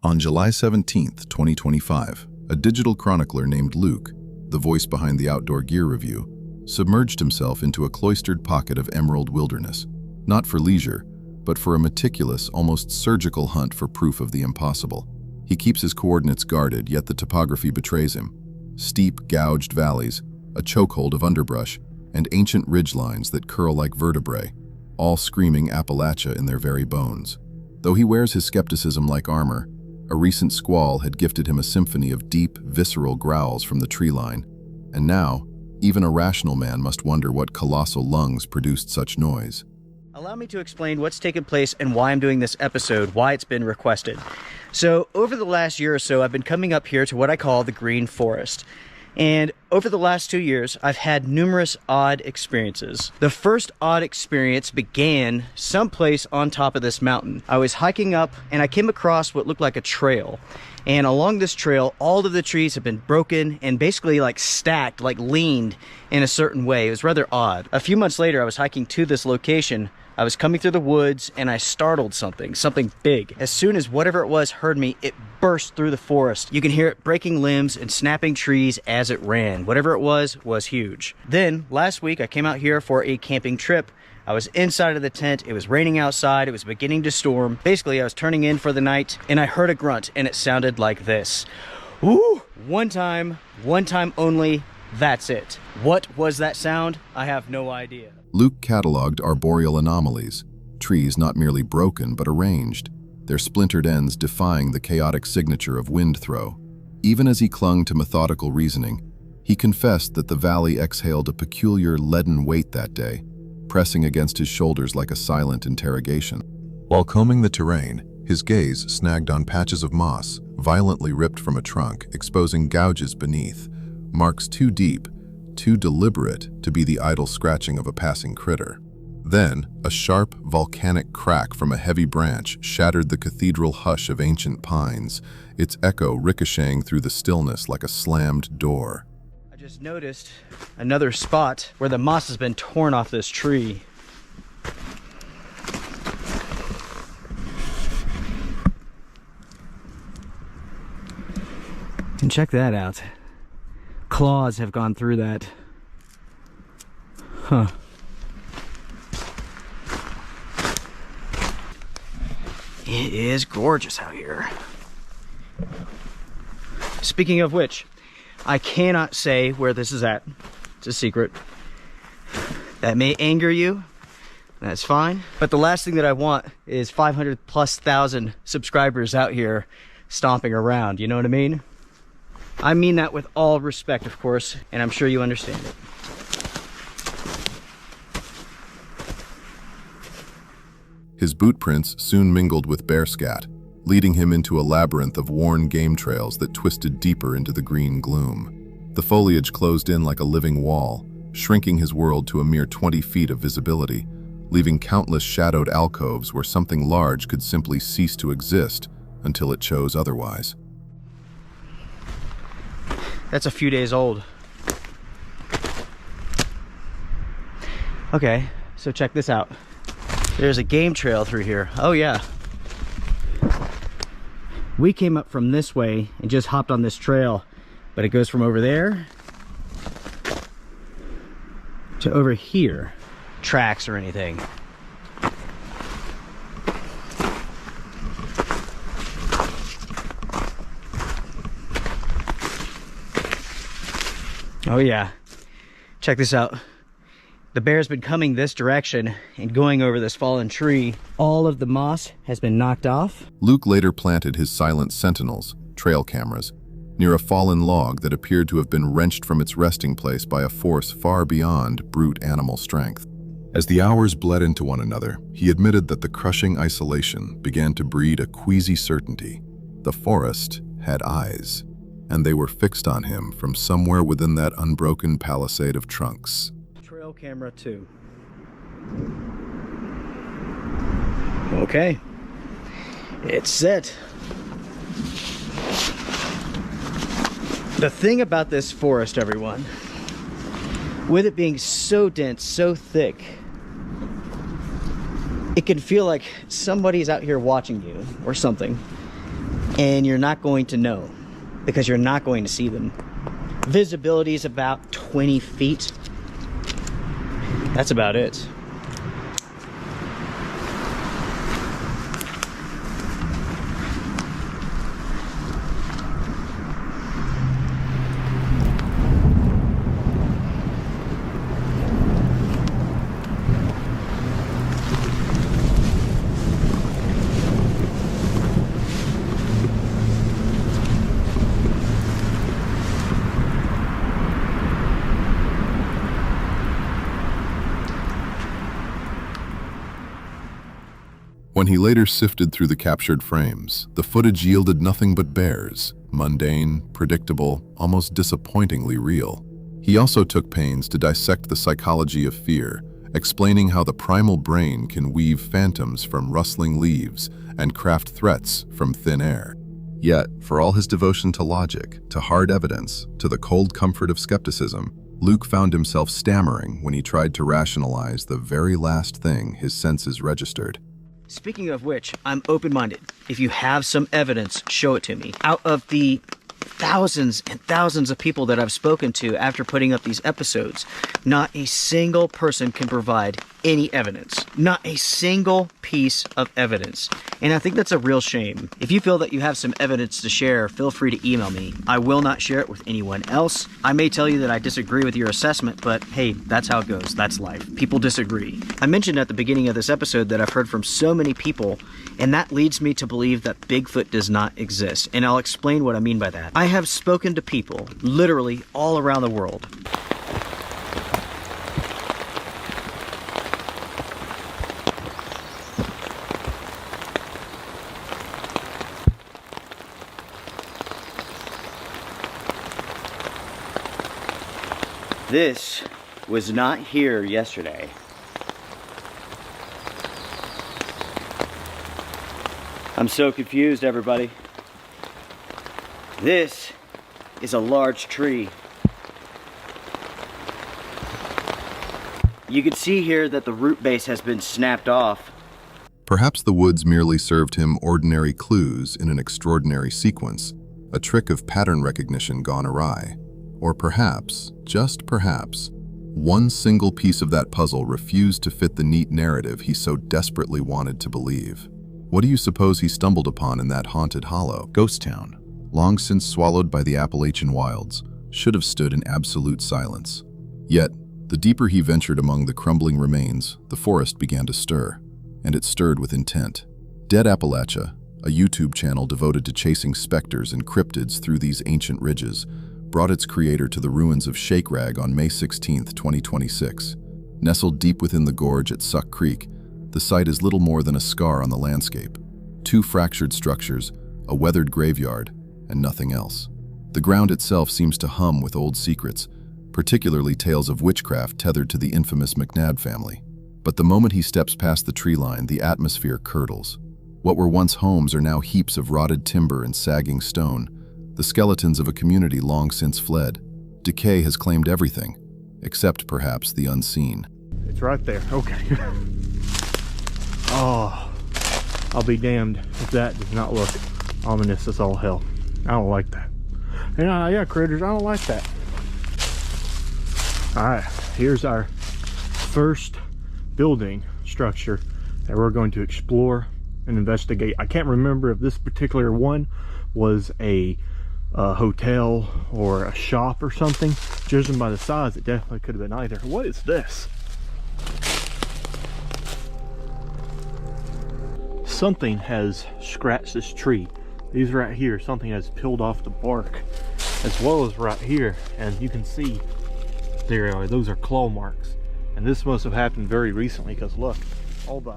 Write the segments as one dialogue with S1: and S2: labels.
S1: On July 17, 2025, a digital chronicler named Luke, the voice behind the Outdoor Gear Review, submerged himself into a cloistered pocket of emerald wilderness, not for leisure, but for a meticulous, almost surgical hunt for proof of the impossible. He keeps his coordinates guarded, yet the topography betrays him. Steep, gouged valleys, a chokehold of underbrush, and ancient ridgelines that curl like vertebrae, all screaming Appalachia in their very bones. Though he wears his skepticism like armor, a recent squall had gifted him a symphony of deep, visceral growls from the tree line, and now, even a rational man must wonder what colossal lungs produced such noise.
S2: Allow me to explain what's taken place and why I'm doing this episode, why it's been requested. So, over the last year or so, I've been coming up here to what I call the Green Forest. And over the last 2 years, I've had numerous odd experiences. The first odd experience began someplace on top of this mountain. I was hiking up and I came across what looked like a trail. And along this trail, all of the trees have been broken and basically like stacked, like leaned in a certain way. It was rather odd. A few months later, I was hiking to this location. I was coming through the woods and I startled something big. As soon as whatever it was heard me, it burst through the forest. You can hear it breaking limbs and snapping trees as it ran. Whatever it was huge. Then last week I came out here for a camping trip. I was inside of the tent, it was raining outside, it was beginning to storm. Basically, I was turning in for the night and I heard a grunt and it sounded like this. Woo! One time only, that's it. What was that sound? I have no idea.
S1: Luke cataloged arboreal anomalies, trees not merely broken but arranged, their splintered ends defying the chaotic signature of wind throw. Even as he clung to methodical reasoning, he confessed that the valley exhaled a peculiar leaden weight that day, pressing against his shoulders like a silent interrogation. While combing the terrain, his gaze snagged on patches of moss, violently ripped from a trunk, exposing gouges beneath, marks too deep, too deliberate to be the idle scratching of a passing critter. Then, a sharp, volcanic crack from a heavy branch shattered the cathedral hush of ancient pines, its echo ricocheting through the stillness like a slammed door.
S2: I just noticed another spot where the moss has been torn off this tree. And check that out. Claws have gone through that. Huh. It is gorgeous out here. Speaking of which, I cannot say where this is at. It's a secret. That may anger you. That's fine. But the last thing that I want is 500,000+ subscribers out here stomping around. You know what I mean? I mean that with all respect, of course, and I'm sure you understand it.
S1: His boot prints soon mingled with bear scat, leading him into a labyrinth of worn game trails that twisted deeper into the green gloom. The foliage closed in like a living wall, shrinking his world to a mere 20 feet of visibility, leaving countless shadowed alcoves where something large could simply cease to exist until it chose otherwise.
S2: That's a few days old. Okay, so check this out. There's a game trail through here. Oh yeah. We came up from this way and just hopped on this trail, but it goes from over there to over here. Tracks or anything. Oh yeah, check this out. The bear's been coming this direction and going over this fallen tree. All of the moss has been knocked off.
S1: Luke later planted his silent sentinels, trail cameras, near a fallen log that appeared to have been wrenched from its resting place by a force far beyond brute animal strength. As the hours bled into one another, he admitted that the crushing isolation began to breed a queasy certainty. The forest had eyes, and they were fixed on him from somewhere within that unbroken palisade of trunks.
S2: Trail camera 2. Okay, it's set. The thing about this forest, everyone, with it being so dense, so thick, it can feel like somebody's out here watching you or something. And you're not going to know because you're not going to see them. Visibility is about 20 feet. That's about it.
S1: When he later sifted through the captured frames, the footage yielded nothing but bears, mundane, predictable, almost disappointingly real. He also took pains to dissect the psychology of fear, explaining how the primal brain can weave phantoms from rustling leaves and craft threats from thin air. Yet, for all his devotion to logic, to hard evidence, to the cold comfort of skepticism, Luke found himself stammering when he tried to rationalize the very last thing his senses registered.
S2: Speaking of which, I'm open-minded. If you have some evidence, show it to me. Out of the thousands and thousands of people that I've spoken to after putting up these episodes, not a single person can provide any evidence. Not a single piece of evidence. And I think that's a real shame. If you feel that you have some evidence to share, feel free to email me. I will not share it with anyone else. I may tell you that I disagree with your assessment, but hey, that's how it goes. That's life. People disagree. I mentioned at the beginning of this episode that I've heard from so many people, and that leads me to believe that Bigfoot does not exist. And I'll explain what I mean by that. I have spoken to people, literally all around the world. This was not here yesterday. I'm so confused, everybody. This is a large tree. You can see here that the root base has been snapped off.
S1: Perhaps the woods merely served him ordinary clues in an extraordinary sequence, a trick of pattern recognition gone awry. Or perhaps, just perhaps, one single piece of that puzzle refused to fit the neat narrative he so desperately wanted to believe. What do you suppose he stumbled upon in that haunted hollow? Ghost town, long since swallowed by the Appalachian wilds, should have stood in absolute silence. Yet, the deeper he ventured among the crumbling remains, the forest began to stir, and it stirred with intent. Dead Appalachia, a YouTube channel devoted to chasing specters and cryptids through these ancient ridges, brought its creator to the ruins of Shake Rag on May 16, 2026. Nestled deep within the gorge at Suck Creek, the site is little more than a scar on the landscape. 2 fractured structures, a weathered graveyard, and nothing else. The ground itself seems to hum with old secrets, particularly tales of witchcraft tethered to the infamous McNabb family. But the moment he steps past the tree line, the atmosphere curdles. What were once homes are now heaps of rotted timber and sagging stone, the skeletons of a community long since fled. Decay has claimed everything, except perhaps the unseen.
S3: It's right there. Okay. Oh, I'll be damned if that does not look ominous as all hell. I don't like that. And yeah, critters, I don't like that. All right, here's our first building structure that we're going to explore and investigate. I can't remember if this particular one was a hotel or a shop or something. Judging by the size, it definitely could have been either. What is this? Something has scratched this tree. These right here, something has peeled off the bark, as well as right here, and you can see there are, those are claw marks. And this must have happened very recently, because look, all the...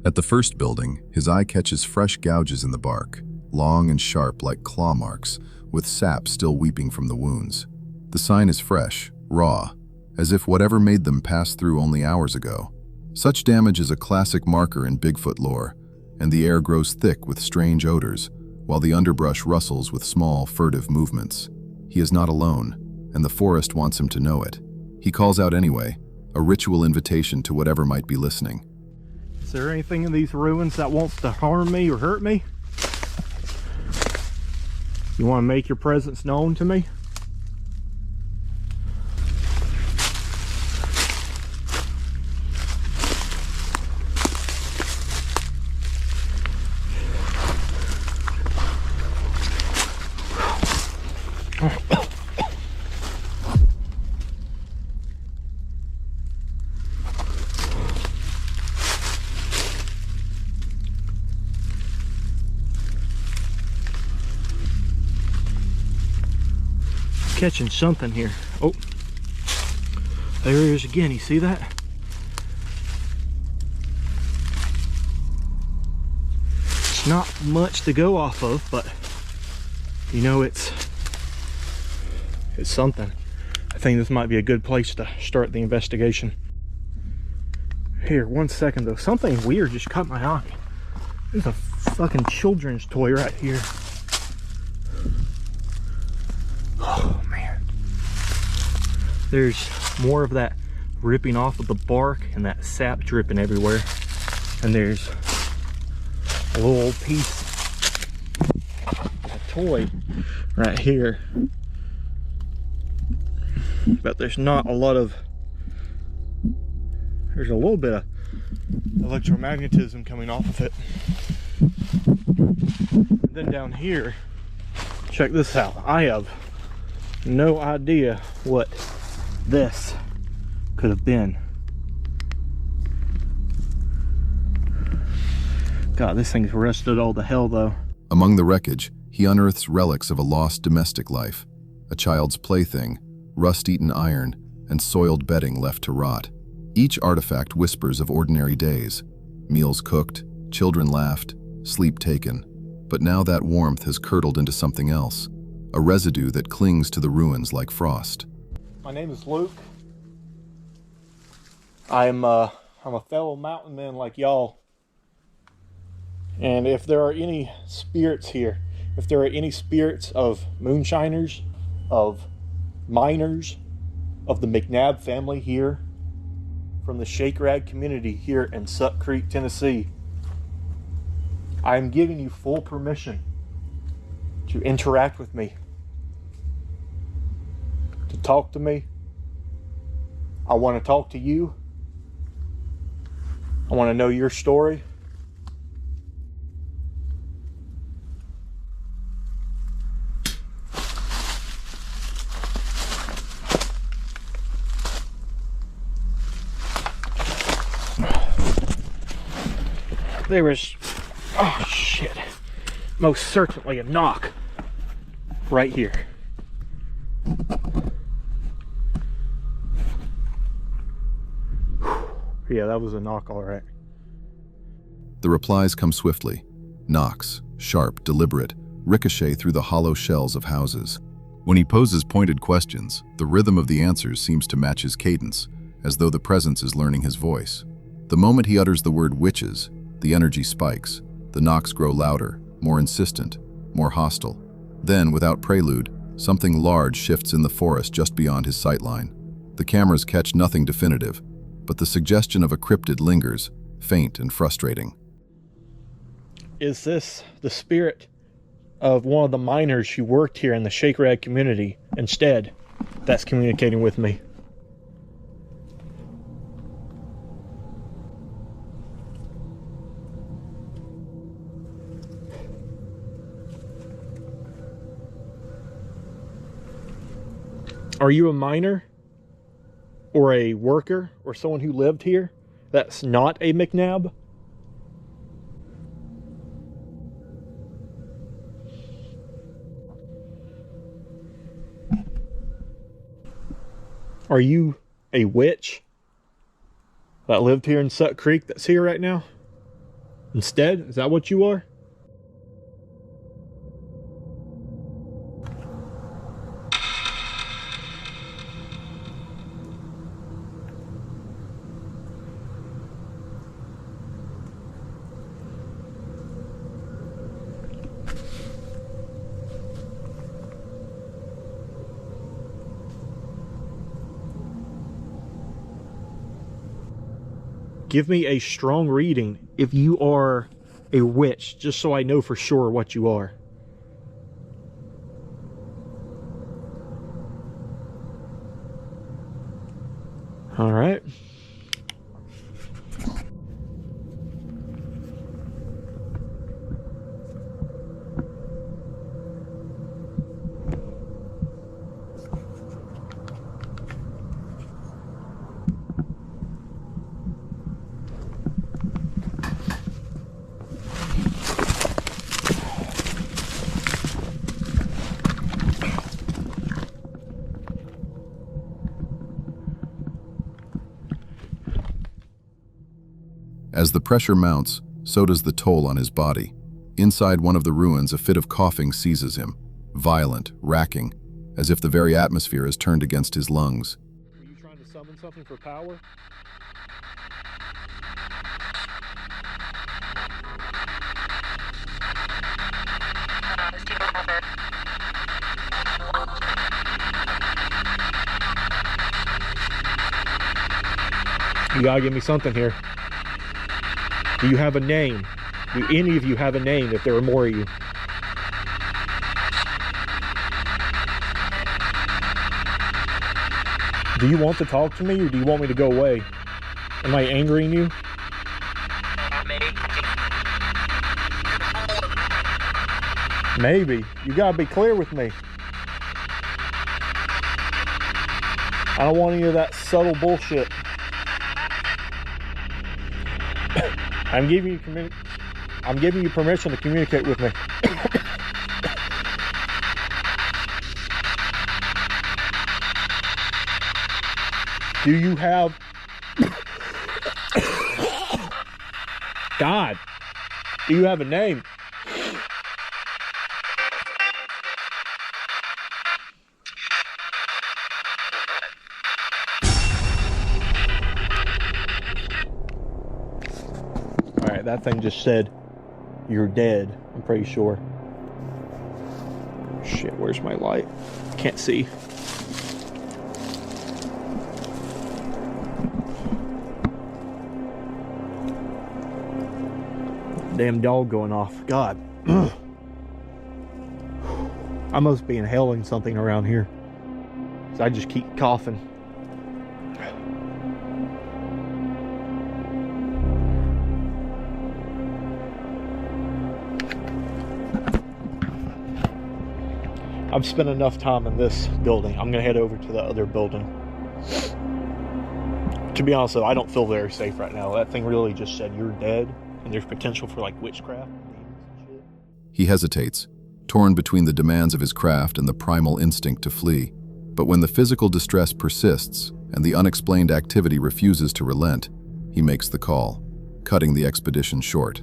S1: At the first building, his eye catches fresh gouges in the bark, long and sharp like claw marks, with sap still weeping from the wounds. The sign is fresh, raw, as if whatever made them passed through only hours ago. Such damage is a classic marker in Bigfoot lore, and the air grows thick with strange odors, while the underbrush rustles with small, furtive movements. He is not alone, and the forest wants him to know it. He calls out anyway, a ritual invitation to whatever might be listening.
S3: Is there anything in these ruins that wants to harm me or hurt me? You want to make your presence known to me? Catching something here. Oh, there he is again. You see that? It's not much to go off of, but you know, it's something. I think this might be a good place to start the investigation. Here, 1 second though. Something weird just caught my eye. There's a fucking children's toy right here. Oh man. There's more of that ripping off of the bark and that sap dripping everywhere. And there's a little piece of a toy right here. But there's not a lot of, there's a little bit of electromagnetism coming off of it. And then down here, check this out. I have no idea what this could have been. God, this thing's rusted all to hell though.
S1: Among the wreckage, he unearths relics of a lost domestic life, a child's plaything, rust-eaten iron, and soiled bedding left to rot. Each artifact whispers of ordinary days. Meals cooked, children laughed, sleep taken. But now that warmth has curdled into something else, a residue that clings to the ruins like frost.
S3: My name is Luke. I'm a fellow mountain man like y'all. And if there are any spirits here, if there are any spirits of moonshiners, of miners, of the McNabb family here, from the Shake Rag community here in Suck Creek, Tennessee, I am giving you full permission to interact with me, to talk to me. I want to talk to you. I want to know your story. There was, oh shit, most certainly a knock right here. Yeah, that was a knock, all right.
S1: The replies come swiftly. Knocks, sharp, deliberate, ricochet through the hollow shells of houses. When he poses pointed questions, the rhythm of the answers seems to match his cadence, as though the presence is learning his voice. The moment he utters the word witches, the energy spikes. The knocks grow louder, more insistent, more hostile. Then, without prelude, something large shifts in the forest just beyond his sightline. The cameras catch nothing definitive, but the suggestion of a cryptid lingers, faint and frustrating.
S3: Is this the spirit of one of the miners who worked here in the Shake Rag community instead that's communicating with me? Are you a miner or a worker or someone who lived here that's not a McNabb? Are you a witch that lived here in Suck Creek that's here right now? Instead, is that what you are? Give me a strong reading if you are a witch, just so I know for sure what you are. All right.
S1: As the pressure mounts, so does the toll on his body. Inside one of the ruins, a fit of coughing seizes him, violent, racking, as if the very atmosphere is turned against his lungs.
S3: Are you trying to summon something for power? You gotta give me something here. Do you have a name? Do any of you have a name if there are more of you? Do you want to talk to me or do you want me to go away? Am I angering you? Maybe. You gotta be clear with me. I don't want any of that subtle bullshit. I'm giving you permission to communicate with me. Do you have God? Do you have a name? Alright, that thing just said, "You're dead," I'm pretty sure. Shit, where's my light? Can't see. Damn dog going off. God. I must be inhaling something around here. So I just keep coughing. I've spent enough time in this building. I'm gonna head over to the other building. To be honest though, I don't feel very safe right now. That thing really just said you're dead, and there's potential for like witchcraft.
S1: He hesitates, torn between the demands of his craft and the primal instinct to flee. But when the physical distress persists and the unexplained activity refuses to relent, he makes the call, cutting the expedition short.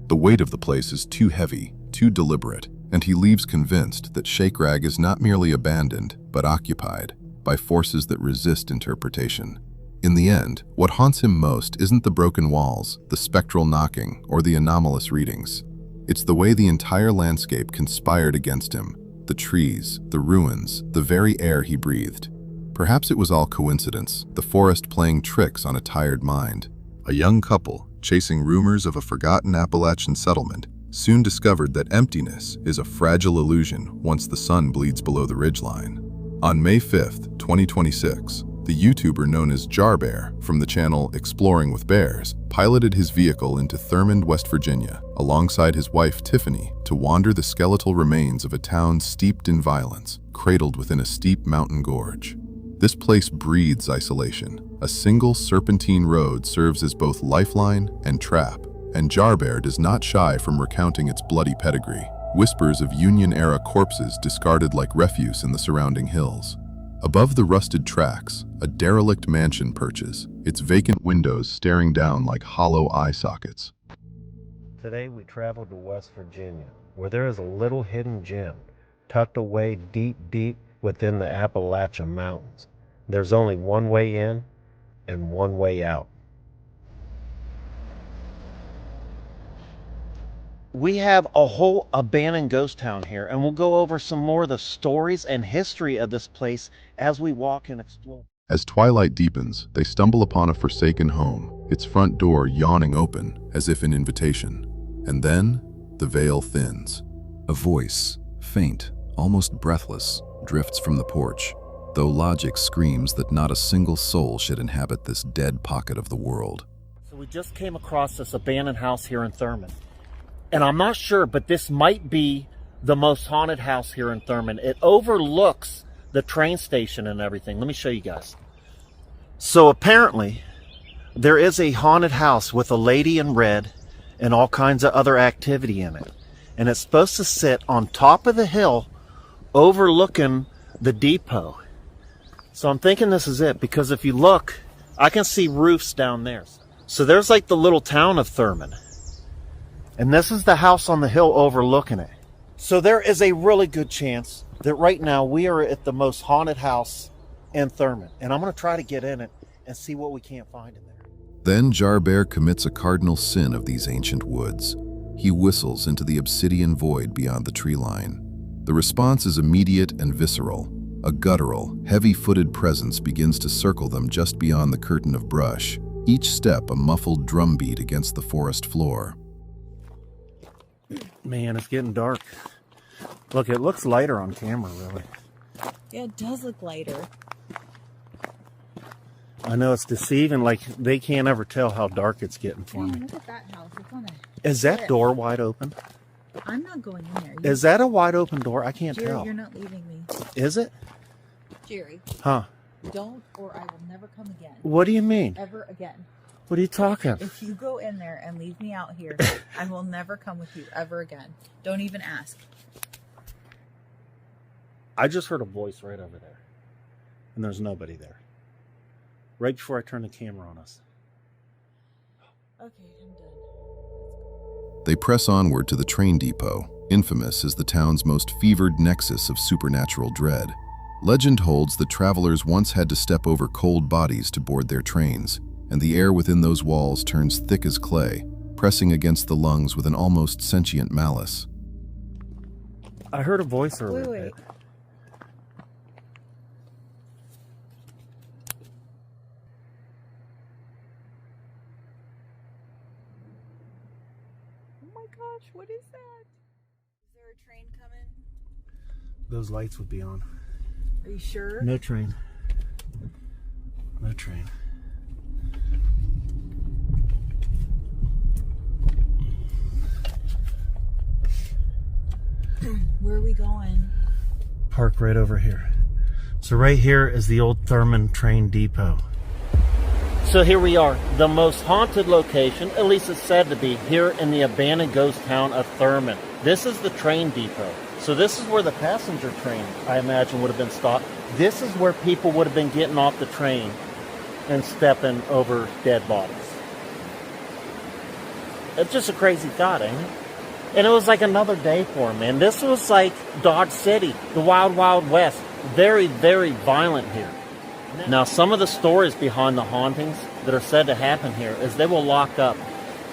S1: The weight of the place is too heavy, too deliberate, and he leaves convinced that Shakerag is not merely abandoned, but occupied by forces that resist interpretation. In the end, what haunts him most isn't the broken walls, the spectral knocking, or the anomalous readings. It's the way the entire landscape conspired against him, the trees, the ruins, the very air he breathed. Perhaps it was all coincidence, the forest playing tricks on a tired mind. A young couple, chasing rumors of a forgotten Appalachian settlement, soon discovered that emptiness is a fragile illusion once the sun bleeds below the ridgeline. On May 5th, 2026, the YouTuber known as Jarbear from the channel Exploring with Bears piloted his vehicle into Thurmond, West Virginia, alongside his wife Tiffany, to wander the skeletal remains of a town steeped in violence, cradled within a steep mountain gorge. This place breathes isolation. A single serpentine road serves as both lifeline and trap, and Jarbear does not shy from recounting its bloody pedigree. Whispers of Union-era corpses discarded like refuse in the surrounding hills. Above the rusted tracks, a derelict mansion perches, its vacant windows staring down like hollow eye sockets.
S4: Today we traveled to West Virginia, where there is a little hidden gem, tucked away deep, deep within the Appalachian Mountains. There's only one way in and one way out. We have a whole abandoned ghost town here, and we'll go over some more of the stories and history of this place as we walk and explore.
S1: As twilight deepens, they stumble upon a forsaken home, its front door yawning open as if in invitation. And then, the veil thins. A voice, faint, almost breathless, drifts from the porch. though logic screams that not a single soul should inhabit this dead pocket of the world.
S5: So we just came across this abandoned house here in Thurmond. And I'm not sure, but this might be the most haunted house here in Thurmond. It overlooks the train station and everything. Let me show you guys. So apparently, there is a haunted house with a lady in red and all kinds of other activity in it. And it's supposed to sit on top of the hill overlooking the depot. So I'm thinking this is it, because if you look, I can see roofs down there. So there's like the little town of Thurmond. And this is the house on the hill overlooking it. So there is a really good chance that right now we are at the most haunted house in Thurmond. And I'm going to try to get in it and see what we can't find in there.
S1: Then Jarbear commits a cardinal sin of these ancient woods. He whistles into the obsidian void beyond the tree line. The response is immediate and visceral. A guttural, heavy-footed presence begins to circle them just beyond the curtain of brush, each step a muffled drumbeat against the forest floor.
S5: Man, it's getting dark. Look, it looks lighter on camera, really.
S6: Yeah, it does look lighter.
S5: I know it's deceiving, like they can't ever tell how dark it's getting for me.
S6: Look at that house. It's on a
S5: Is that
S6: cliff.
S5: door wide open?
S6: I'm not going in there.
S5: Is that a wide open door? I can't
S6: Jerry,
S5: tell.
S6: you're not leaving me.
S5: Is it?
S6: Jerry,
S5: Huh.
S6: don't, or I will never come again.
S5: What do you mean?
S6: Ever again.
S5: What are you talking?
S6: If you go in there and leave me out here, I will never come with you ever again. Don't even ask.
S5: I just heard a voice right over there. And there's nobody there. Right before I turn the camera on us.
S6: Okay, I'm done.
S1: They press onward to the train depot, infamous as the town's most fevered nexus of supernatural dread. Legend holds that travelers once had to step over cold bodies to board their trains, and the air within those walls turns thick as clay, pressing against the lungs with an almost sentient malice.
S5: I heard a voice earlier.
S6: Wait. Oh my gosh, what is that? Is there a train coming?
S5: Those lights would be on.
S6: Are you sure?
S5: No train. No train.
S6: Where are we going?
S5: Park right over here. So right here is the old Thurmond train depot. So here we are, the most haunted location, at least it's said to be, here in the abandoned ghost town of Thurmond. This is the train depot. So this is where the passenger train, I imagine, would have been stopped. This is where people would have been getting off the train and stepping over dead bodies. It's just a crazy thought, ain't it? And it was like another day for him, man. This was like Dodge City, the Wild Wild West. Very, very violent here. Now, some of the stories behind the hauntings that are said to happen here is they will lock up.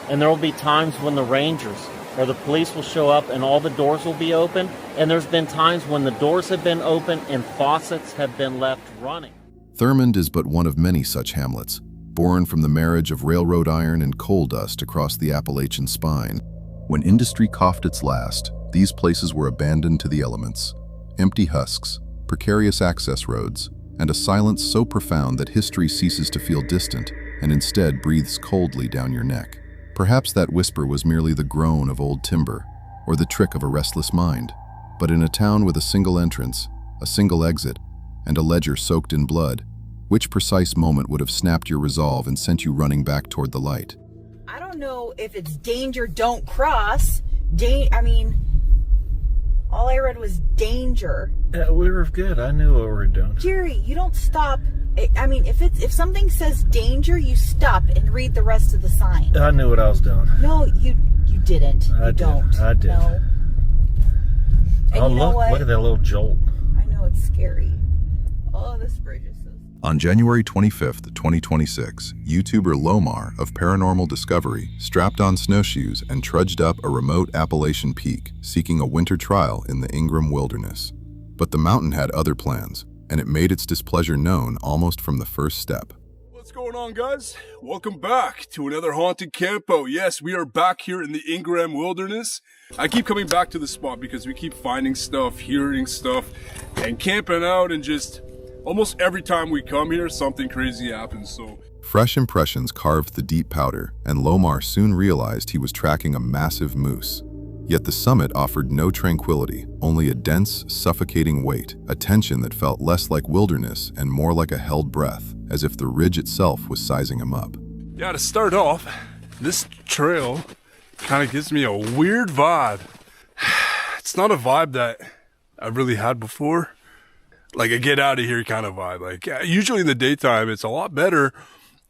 S5: And there will be times when the rangers or the police will show up and all the doors will be open. And there's been times when the doors have been open and faucets have been left running.
S1: Thurmond is but one of many such hamlets, born from the marriage of railroad iron and coal dust across the Appalachian spine. When industry coughed its last, these places were abandoned to the elements. Empty husks, precarious access roads, and a silence so profound that history ceases to feel distant and instead breathes coldly down your neck. Perhaps that whisper was merely the groan of old timber, or the trick of a restless mind. But in a town with a single entrance, a single exit, and a ledger soaked in blood, which precise moment would have snapped your resolve and sent you running back toward the light?
S6: I don't know if it's danger, don't cross. All I read was danger.
S5: We were good. I knew what we were doing.
S6: Jerry, you don't stop. If something says danger, you stop and read the rest of the sign.
S5: I knew what I was doing.
S6: No, you didn't.
S5: I did. I did.
S6: No. And
S5: Oh,
S6: you know
S5: look
S6: what?
S5: at that little jolt.
S6: I know, it's scary. Oh, this bridge is so...
S1: On January 25th, 2026, YouTuber Lomar of Paranormal Discovery strapped on snowshoes and trudged up a remote Appalachian peak, seeking a winter trial in the Ingram wilderness. But the mountain had other plans, and it made its displeasure known almost from the first step.
S7: What's going on, guys? Welcome back to another haunted campo. Yes, we are back here in the Ingram wilderness. I keep coming back to the spot because we keep finding stuff, hearing stuff, and camping out and just Almost every time we come here, something crazy happens, so...
S1: Fresh impressions carved the deep powder, and Lomar soon realized he was tracking a massive moose. Yet the summit offered no tranquility, only a dense, suffocating weight, a tension that felt less like wilderness and more like a held breath, as if the ridge itself was sizing him up.
S7: Yeah, to start off, this trail kind of gives me a weird vibe. It's not a vibe that I've really had before. Like a get out of here kind of vibe. Like usually in the daytime, it's a lot better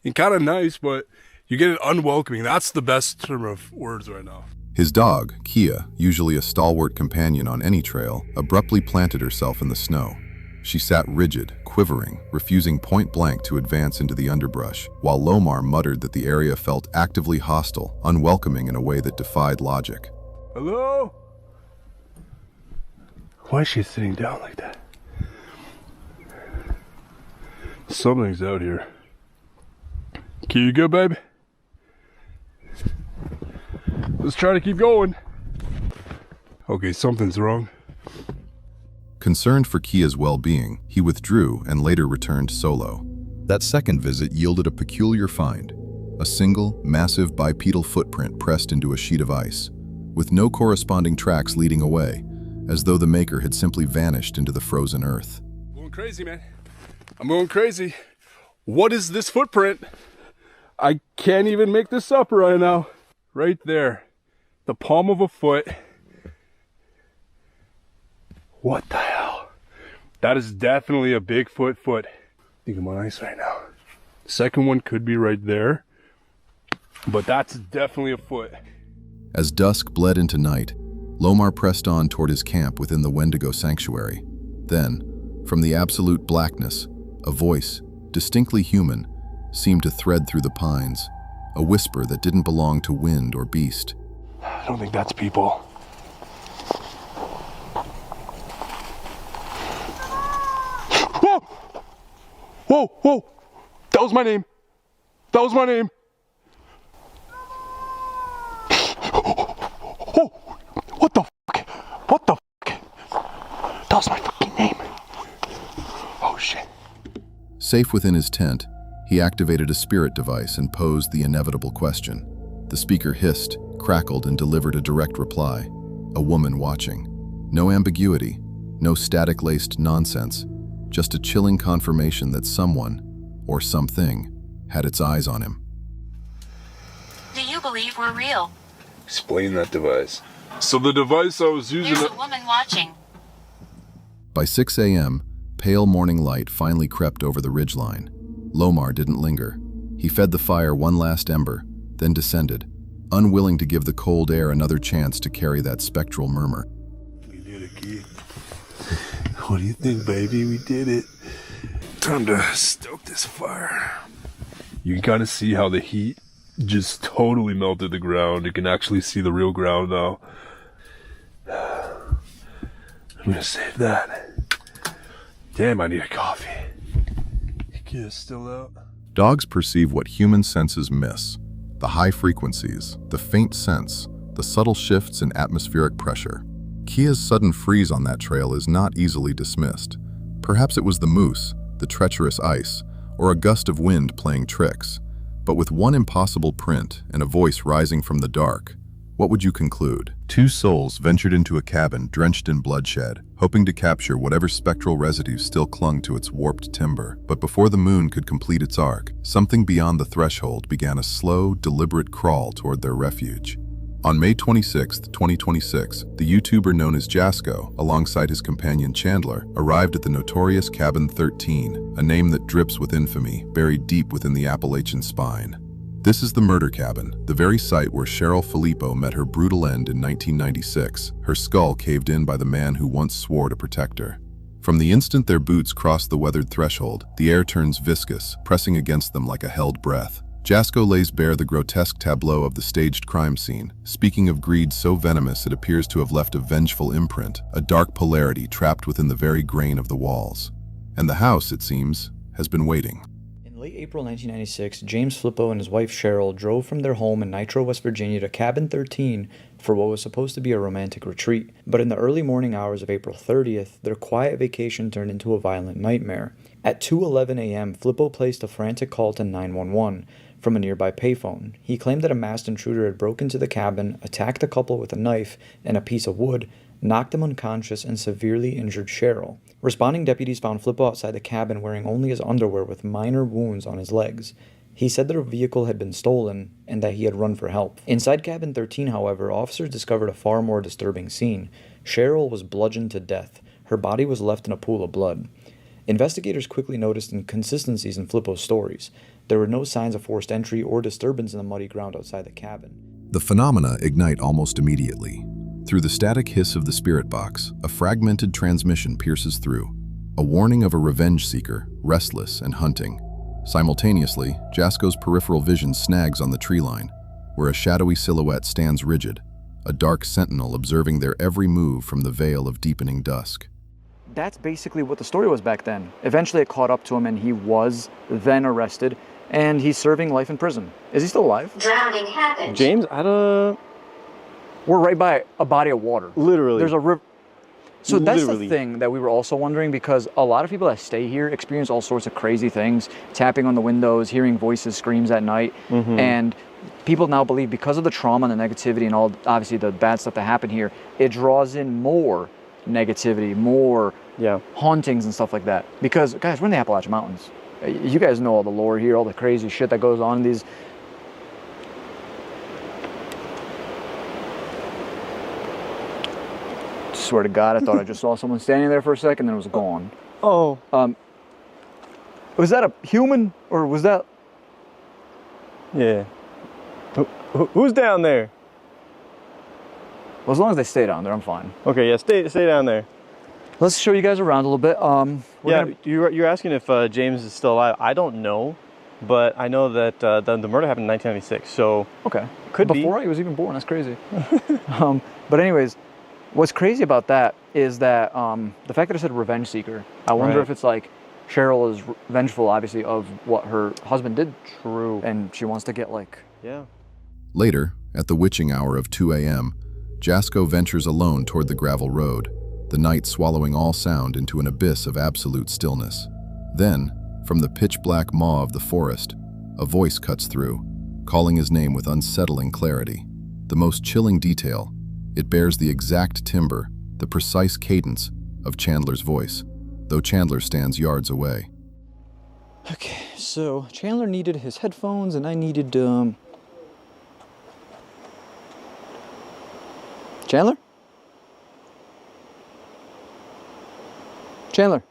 S7: and kind of nice, but you get it unwelcoming. That's the best term of words right now.
S1: His dog, Kia, usually a stalwart companion on any trail, abruptly planted herself in the snow. She sat rigid, quivering, refusing point blank to advance into the underbrush, while Lomar muttered that the area felt actively hostile, unwelcoming in a way that defied logic.
S7: Hello? Why is she sitting down like that? Something's out here. Can you go, babe? Let's try to keep going. Okay, something's wrong.
S1: Concerned for Kia's well-being, he withdrew and later returned solo. That second visit yielded a peculiar find, a single, massive bipedal footprint pressed into a sheet of ice, with no corresponding tracks leading away, as though the maker had simply vanished into the frozen earth.
S7: I'm going crazy, man. I'm going crazy. What is this footprint? I can't even make this up right now. Right there. The palm of a foot. What the hell? That is definitely a Bigfoot foot. I think I'm on ice right now. Second one could be right there. But that's definitely a foot.
S1: As dusk bled into night, Lomar pressed on toward his camp within the Wendigo sanctuary. Then, from the absolute blackness, a voice, distinctly human, seemed to thread through the pines, a whisper that didn't belong to wind or beast.
S7: I don't think that's people. Whoa! Whoa, whoa! That was my name! That was my name! Oh! What the fuck? What the fuck? That was my fucking name! Oh shit.
S1: Safe within his tent, he activated a spirit device and posed the inevitable question. The speaker hissed, crackled, and delivered a direct reply. A woman watching. No ambiguity, no static-laced nonsense, just a chilling confirmation that someone, or something, had its eyes on him.
S8: Do you believe we're real?
S7: Explain that device. So the device I was using...
S8: There's a woman watching.
S1: By 6 a.m., pale morning light finally crept over the ridgeline. Lomar didn't linger. He fed the fire one last ember, then descended, unwilling to give the cold air another chance to carry that spectral murmur.
S7: We did it, Key. What do you think, baby? We did it. Time to stoke this fire. You can kind of see how the heat just totally melted the ground. You can actually see the real ground now. I'm gonna save that. Damn, I need a coffee. Kid is still out.
S1: Dogs perceive what human senses miss. The high frequencies, the faint scents, the subtle shifts in atmospheric pressure. Kia's sudden freeze on that trail is not easily dismissed. Perhaps it was the moose, the treacherous ice, or a gust of wind playing tricks. But with one impossible print and a voice rising from the dark, what would you conclude? Two souls ventured into a cabin drenched in bloodshed, hoping to capture whatever spectral residue still clung to its warped timber. But before the moon could complete its arc, something beyond the threshold began a slow, deliberate crawl toward their refuge. On May 26, 2026, the YouTuber known as Jasko, alongside his companion Chandler, arrived at the notorious Cabin 13, a name that drips with infamy, buried deep within the Appalachian spine. This is the murder cabin, the very site where Cheryl Filippo met her brutal end in 1996, her skull caved in by the man who once swore to protect her. From the instant their boots cross the weathered threshold, the air turns viscous, pressing against them like a held breath. Jasko lays bare the grotesque tableau of the staged crime scene, speaking of greed so venomous it appears to have left a vengeful imprint, a dark polarity trapped within the very grain of the walls. And the house, it seems, has been waiting.
S2: In
S9: late April 1996, James Flippo and his wife Cheryl drove from their home in Nitro, West Virginia to Cabin 13 for what was supposed to be a romantic retreat. But in the early morning hours of April 30th, their quiet vacation turned into a violent nightmare. At 2:11 a.m., Flippo placed a frantic call to 911 from a nearby payphone. He claimed that a masked intruder had broken into the cabin, attacked the couple with a knife and a piece of wood, knocked them unconscious, and severely injured Cheryl. Responding deputies found Flippo outside the cabin wearing only his underwear with minor wounds on his legs. He said their vehicle had been stolen and that he had run for help. Inside Cabin 13, however, officers discovered a far more disturbing scene. Cheryl was bludgeoned to death. Her body was left in a pool of blood. Investigators quickly noticed inconsistencies in Flippo's stories. There were no signs of forced entry or disturbance in the muddy ground outside the cabin.
S1: The phenomena ignite almost immediately. Through the static hiss of the spirit box, a fragmented transmission pierces through, a warning of a revenge seeker, restless and hunting. Simultaneously, Jasko's peripheral vision snags on the tree line, where a shadowy silhouette stands rigid, a dark sentinel observing their every move from the veil of deepening dusk.
S9: That's basically what the story was back then. Eventually it caught up to him and he was then arrested, and he's serving life in prison. Is he still alive?
S8: Drowning happened.
S3: James,
S9: We're right by a body of water.
S3: Literally.
S9: There's a river. So that's
S3: Literally.
S9: the thing that we were also wondering, because a lot of people that stay here experience all sorts of crazy things, tapping on the windows, hearing voices, screams at night. And people now believe because of the trauma and the negativity and all, obviously the bad stuff that happened here, it draws in more negativity, more hauntings and stuff like that. Because, guys, we're in the Appalachian Mountains. You guys know all the lore here, all the crazy shit that goes on in these. Swear to God, I thought I just saw someone standing there for a second, then it was gone.
S3: Oh.
S9: Was that a human, or was that?
S3: Yeah. Who's down there?
S9: Well, as long as they stay down there, I'm fine.
S3: Okay, yeah, stay down there.
S9: Let's show you guys around a little bit.
S3: You're asking if James is still alive. I don't know, but I know that the murder happened in 1996, so...
S9: Okay.
S3: Could be.
S9: Before I was even born, that's crazy. But anyways, what's crazy about that is that the fact that it said revenge seeker, I wonder if it's like Cheryl is vengeful, obviously, of what her husband did.
S3: True.
S9: And she wants to get like...
S3: Yeah.
S1: Later, at the witching hour of 2 a.m., Jasko ventures alone toward the gravel road, the night swallowing all sound into an abyss of absolute stillness. Then, from the pitch-black maw of the forest, a voice cuts through, calling his name with unsettling clarity. The most chilling detail, it bears the exact timbre, the precise cadence of Chandler's voice, though Chandler stands yards away.
S9: Okay, so Chandler needed his headphones and I needed, Chandler? Chandler?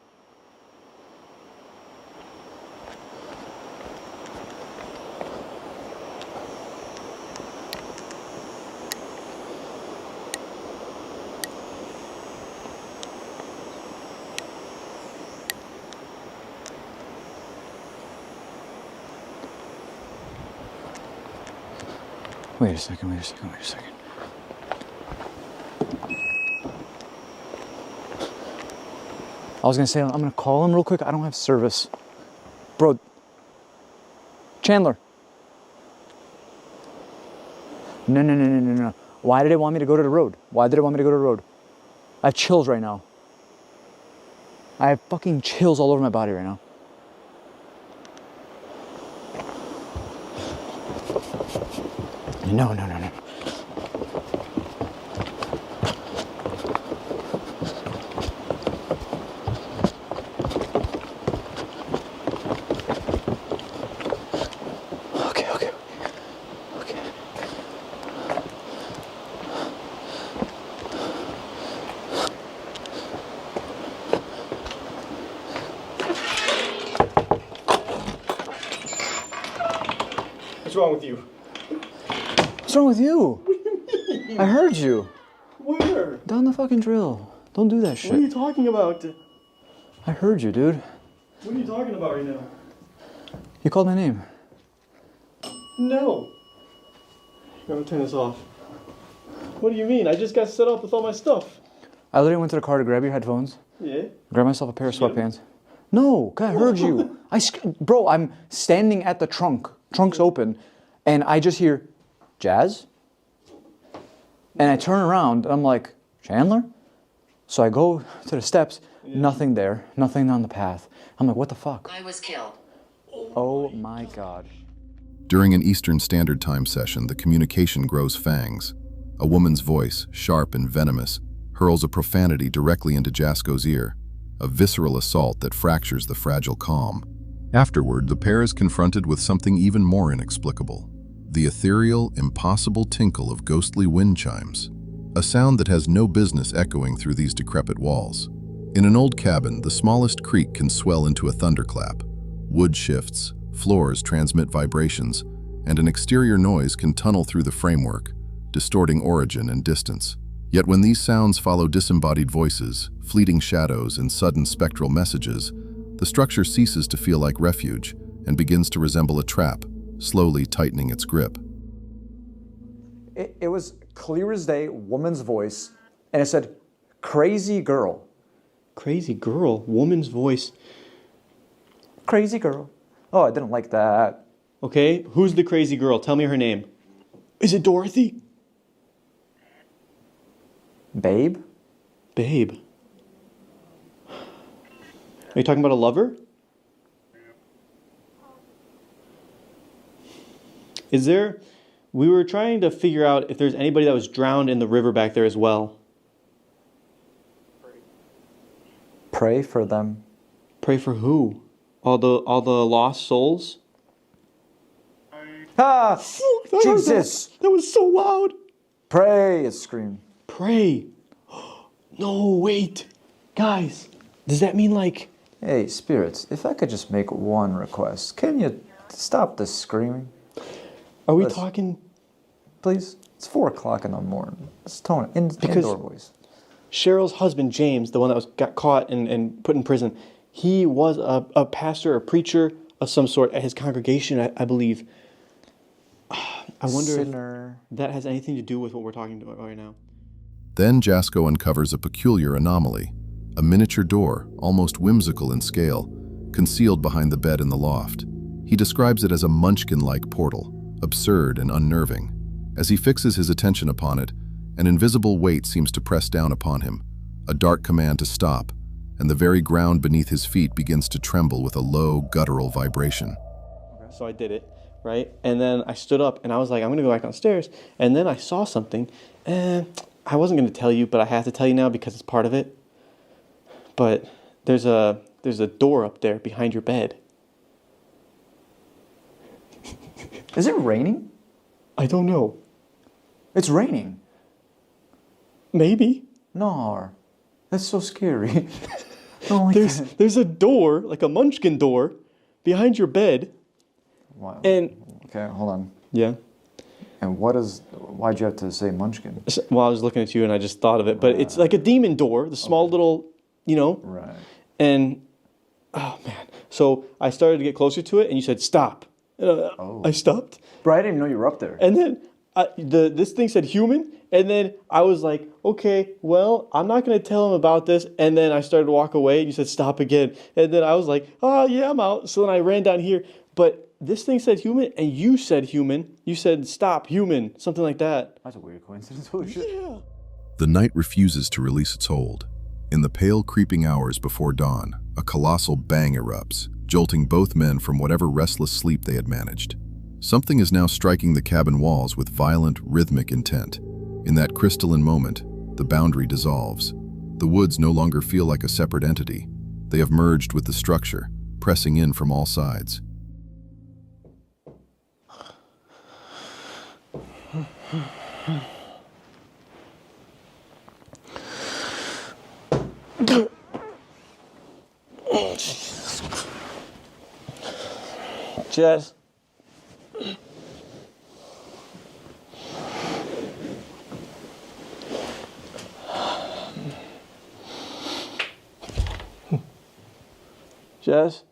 S9: Wait a second. I was gonna say, I'm gonna call him real quick. I don't have service. Bro. Chandler. No. Why did they want me to go to the road? I have chills right now. I have fucking chills all over my body right now. No. Okay.
S3: What's wrong with you?
S9: What's wrong with you? I heard you.
S3: Where?
S9: Down the fucking drill. Don't do that shit.
S3: What are you talking about?
S9: I heard you, dude.
S3: What are you talking about right now?
S9: You called my name.
S3: No. I'm gonna turn this off. What do you mean? I just got set up with all my stuff.
S9: I literally went to the car to grab your headphones.
S3: Yeah?
S9: Grab myself a pair of sweatpants. No, I heard you. Bro, I'm standing at the trunk. Trunk's open. And I just hear, Jazz? And I turn around and I'm like, Chandler? So I go to the steps, nothing there, nothing on the path. I'm like, what the fuck?
S8: I was killed.
S9: Oh my God.
S1: During an Eastern Standard Time session, the communication grows fangs. A woman's voice, sharp and venomous, hurls a profanity directly into Jasko's ear, a visceral assault that fractures the fragile calm. Afterward, the pair is confronted with something even more inexplicable. The ethereal, impossible tinkle of ghostly wind chimes, a sound that has no business echoing through these decrepit walls. In an old cabin, the smallest creak can swell into a thunderclap. Wood shifts, floors transmit vibrations, and an exterior noise can tunnel through the framework, distorting origin and distance. Yet when these sounds follow disembodied voices, fleeting shadows, and sudden spectral messages, the structure ceases to feel like refuge and begins to resemble a trap, slowly tightening its grip.
S9: It was clear as day, woman's voice, and it said, crazy girl.
S10: Crazy girl? Woman's voice.
S9: Crazy girl. Oh, I didn't like that.
S10: Okay, who's the crazy girl? Tell me her name. Is it Dorothy?
S9: Babe?
S10: Babe. Are you talking about a lover? We were trying to figure out if there's anybody that was drowned in the river back there as well.
S9: Pray for them.
S10: Pray for who? All the lost souls?
S9: Ah! Jesus!
S10: That was so loud!
S9: Pray, it screamed.
S10: Pray. No, wait. Guys, does that mean like...
S9: Hey, spirits, if I could just make one request, can you stop this screaming?
S10: Are we talking...
S9: Please? It's 4 o'clock in the morning. It's indoor voice.
S10: Cheryl's husband, James, the one that got caught and put in prison, he was a pastor, a preacher of some sort at his congregation, I believe. I wonder if that has anything to do with what we're talking about right now.
S1: Then Jasko uncovers a peculiar anomaly, a miniature door, almost whimsical in scale, concealed behind the bed in the loft. He describes it as a munchkin-like portal, absurd and unnerving. As he fixes his attention upon it, an invisible weight seems to press down upon him, a dark command to stop, and the very ground beneath his feet begins to tremble with a low, guttural vibration.
S10: So I did it, right? And then I stood up and I was like, I'm going to go back downstairs. And then I saw something, and I wasn't going to tell you, but I have to tell you now because it's part of it. But there's a door up there behind your bed.
S9: Is it raining?
S10: I don't know.
S9: It's raining.
S10: Maybe.
S9: No, that's so scary. Oh,
S10: there's a door, like a munchkin door, behind your bed.
S9: Wow.
S10: And
S9: okay, hold on.
S10: Yeah.
S9: And why'd you have to say munchkin?
S10: Well, I was looking at you and I just thought of it, but it's like a demon door, the small little,
S9: Right.
S10: And, oh man. So I started to get closer to it and you said, stop. I stopped.
S9: Bro, I didn't even know you were up there.
S10: And then this thing said human. And then I was like, okay, well, I'm not going to tell him about this. And then I started to walk away and you said, stop again. And then I was like, oh yeah, I'm out. So then I ran down here. But this thing said human and you said human. You said stop, human, something like that.
S9: That's a weird coincidence. Holy shit.
S10: Yeah.
S1: The night refuses to release its hold. In the pale, creeping hours before dawn, a colossal bang erupts, jolting both men from whatever restless sleep they had managed. Something is now striking the cabin walls with violent, rhythmic intent. In that crystalline moment, the boundary dissolves. The woods no longer feel like a separate entity. They have merged with the structure, pressing in from all sides.
S10: Jess. Jess?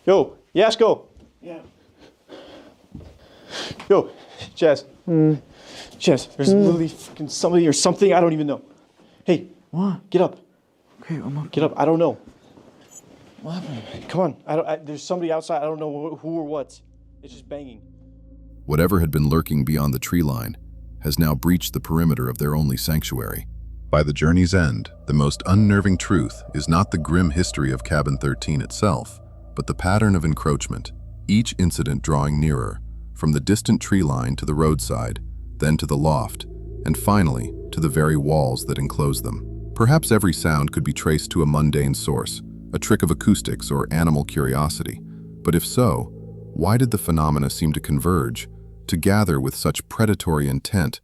S10: Yo, Yasko. Yeah. Yo, Jess. Jess, there's literally fucking somebody or something. I don't even know. Hey,
S9: What?
S10: get up.
S9: Okay, I'm up.
S10: Get up. I don't know.
S9: What happened?
S10: Come on. There's somebody outside. I don't know who or what. It's just banging.
S1: Whatever had been lurking beyond the tree line has now breached the perimeter of their only sanctuary. By the journey's end, the most unnerving truth is not the grim history of Cabin 13 itself, but the pattern of encroachment, each incident drawing nearer, from the distant tree line to the roadside, then to the loft, and finally to the very walls that enclose them. Perhaps every sound could be traced to a mundane source, a trick of acoustics or animal curiosity. But if so, why did the phenomena seem to converge, to gather with such predatory intent